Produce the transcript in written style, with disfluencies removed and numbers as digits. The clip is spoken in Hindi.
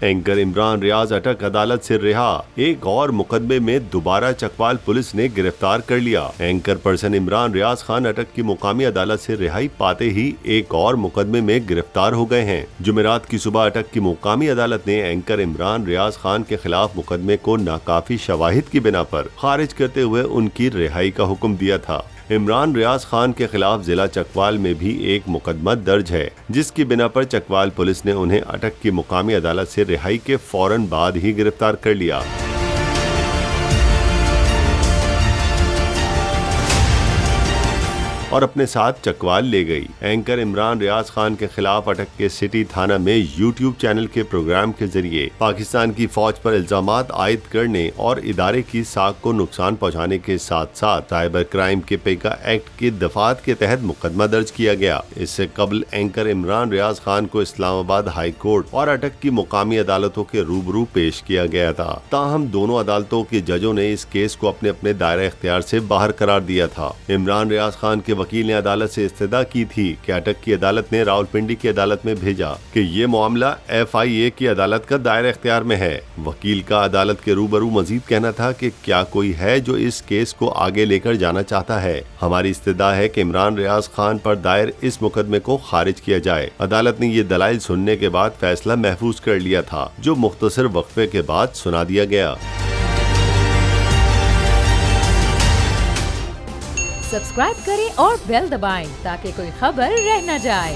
एंकर इमरान रियाज अटक, अदालत से रिहा। एक और मुकदमे में दोबारा चकवाल पुलिस ने गिरफ्तार कर लिया। एंकर पर्सन इमरान रियाज खान अटक की मुकामी अदालत से रिहाई पाते ही एक और मुकदमे में गिरफ्तार हो गए हैं। जुमेरात की सुबह अटक की मुकामी अदालत ने एंकर इमरान रियाज खान के खिलाफ मुकदमे को नाकाफी शवाहिद की बिना पर खारिज करते हुए उनकी रिहाई का हुक्म दिया था। इमरान रियाज खान के खिलाफ जिला चकवाल में भी एक मुकदमा दर्ज है, जिसकी बिना पर चकवाल पुलिस ने उन्हें अटक की मुकामी अदालत से रिहाई के फौरन बाद ही गिरफ्तार कर लिया। और अपने साथ चकवाल ले गई। एंकर इमरान रियाज खान के खिलाफ अटक के सिटी थाना में यूट्यूब चैनल के प्रोग्राम के जरिए पाकिस्तान की फौज पर इल्जामात आयद करने और इदारे की साख को नुकसान पहुंचाने के साथ साथ साइबर क्राइम के पेका एक्ट की दफात के तहत मुकदमा दर्ज किया गया। इससे कबल एंकर इमरान रियाज खान को इस्लामाबाद हाई कोर्ट और अटक की मुकामी अदालतों के रूबरू पेश किया गया था। ताहम दोनों अदालतों के जजों ने इस केस को अपने अपने दायरा इख्तियार से बाहर करार दिया था। इमरान रियाज खान के वकील ने अदालत से इस्तदा की थी कि अटक की अदालत ने रावलपिंडी की अदालत में भेजा कि ये मामला FIA की अदालत का दायरा इख्तियार में है। वकील का अदालत के रूबरू मजीद कहना था कि क्या कोई है जो इस केस को आगे लेकर जाना चाहता है। हमारी इस्तदा है कि इमरान रियाज खान पर दायर इस मुकदमे को खारिज किया जाए। अदालत ने ये दलाइल सुनने के बाद फैसला महफूज कर लिया था, जो मुख्तसर वक्फे के बाद सुना दिया गया। सब्सक्राइब करें और बेल दबाएं ताकि कोई खबर रह न जाए।